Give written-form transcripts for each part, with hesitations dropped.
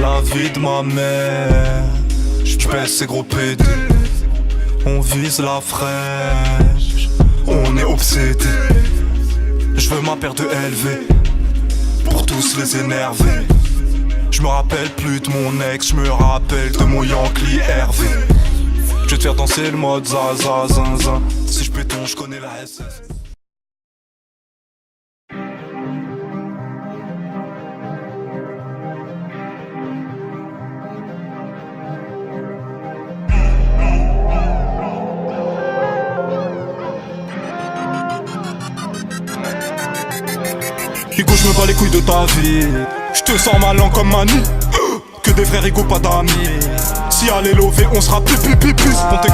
La vie de ma mère, j'pèse ces gros pédés. On vise la fraîche, on est obsédé. J'veux ma paire de LV, pour tous les énerver. J'me rappelle plus de mon ex, j'me rappelle de mon Yankee Hervé. J'vais te faire danser le mode zaza zinzin. Si j'péton, j'connais la SS. Hugo, j'me bats les couilles de ta vie. J'te sors ma langue comme Manu. Que des frères Hugo, pas d'amis. Si à les lever, on sera plus.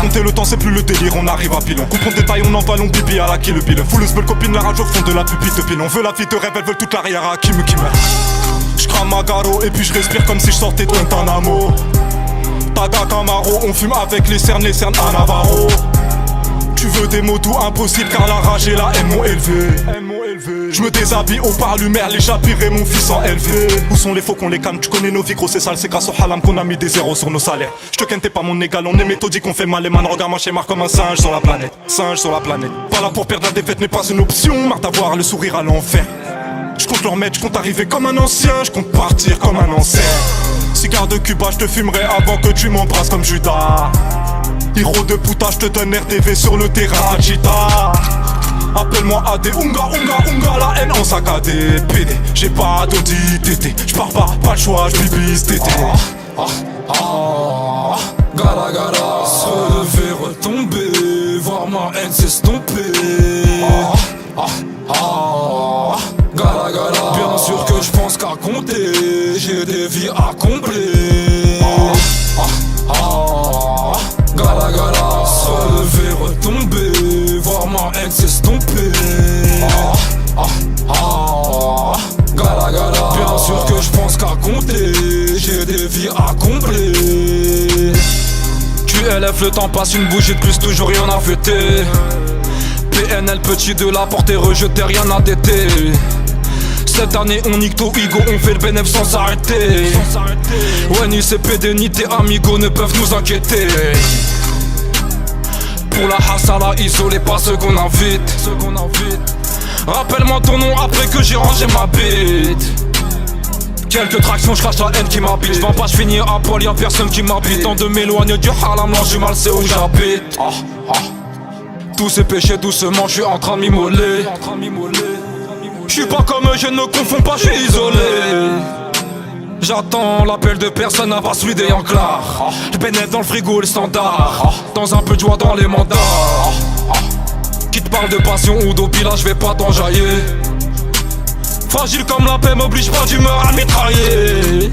Compter le temps, c'est plus le délire. On arrive à pile, on coupe, on détaille, on envale, on pipi à la kill pile. Fouleuse, belle copine, la rage au fond de la pupille de pile. On veut la vie de rêve, elles veulent toute l'arrière à Kim Kim. J'crame ma garo et puis j'respire comme si j'sortais de Guantanamo. Taga Camaro, on fume avec les cernes à Navarro. Tu veux des mots doux impossibles car la rage et la haine m'ont élevé. Je me déshabille au parlumaire, les j'habillerai mon fils en élevé. Où sont les faux qu'on les calme, tu connais nos vies gros c'est sale. C'est grâce au halam qu'on a mis des zéros sur nos salaires. Je te ken t'es pas mon égal, on est méthodique, on fait mal les man. Regarde ma schéma comme un singe sur la planète. Singe sur la planète. Pas là pour perdre la défaite n'est pas une option. Marre d'avoir le sourire à l'enfer. Je compte leur mettre, je compte arriver comme un ancien. Je compte partir comme un ancien. Cigare de Cuba, je te fumerai avant que tu m'embrasses comme Judas. Hiro de puta, je te donne RDV sur le terrain Agita. Appelle-moi AD, Unga, la haine en saccadé. PD, j'ai pas d'identité. J'pars pas le choix, j'bibise tété. Gala gala, se relever, retomber, voir ma haine s'estomper. Gala gala, bien sûr que j'pense qu'à compter, j'ai des vies à combler. Gala gala, se relever, retomber, voir ma haine s'estomper. Gala gala, bien sûr que j'pense qu'à compter, j'ai des vies à combler. QLF, le temps passe, une bougie de plus, toujours rien à fêter. PNL, petit de la portée rejeté, rien à déter. Cette année on nique tout Hugo, on fait le bénéf sans s'arrêter. Ouais, ni CPD ni tes amigos ne peuvent nous inquiéter. Pour la hassala, isolé, pas ceux qu'on invite. Rappelle-moi ton nom après que j'ai rangé ma bite. Quelques tractions, j'crache la haine qui m'habite. J'vends pas, j'finis à poil, y'a personne qui m'habite. Temps de m'éloigner du halam, là j'suis mal, c'est où j'habite. Tous ces péchés doucement, j'suis en train de m'immoler. J'suis pas comme eux, je ne me confonds pas, j'suis isolé. J'attends l'appel de personne avant celui des Yanclars. Je pénètre dans le frigo, le standard. Dans un peu de joie dans les mandats. Qui te parle de passion ou d'opila, je vais pas t'enjailler. Fragile comme la paix, m'oblige pas d'humeur à mitrailler.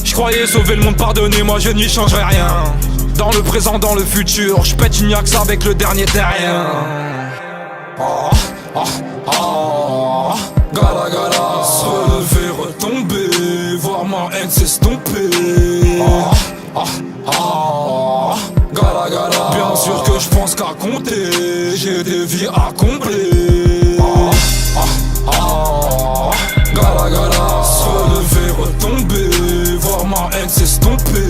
J'croyais sauver le monde, pardonnez-moi, je n'y changerai rien. Dans le présent, dans le futur, j'pète une yax avec le dernier terrien. Gala gala, se relever, retomber, voir ma haine s'estomper. Gala gala, bien sûr que j'pense qu'à compter, j'ai des vies à combler. Gala gala, se relever, retomber, voir ma haine s'estomper.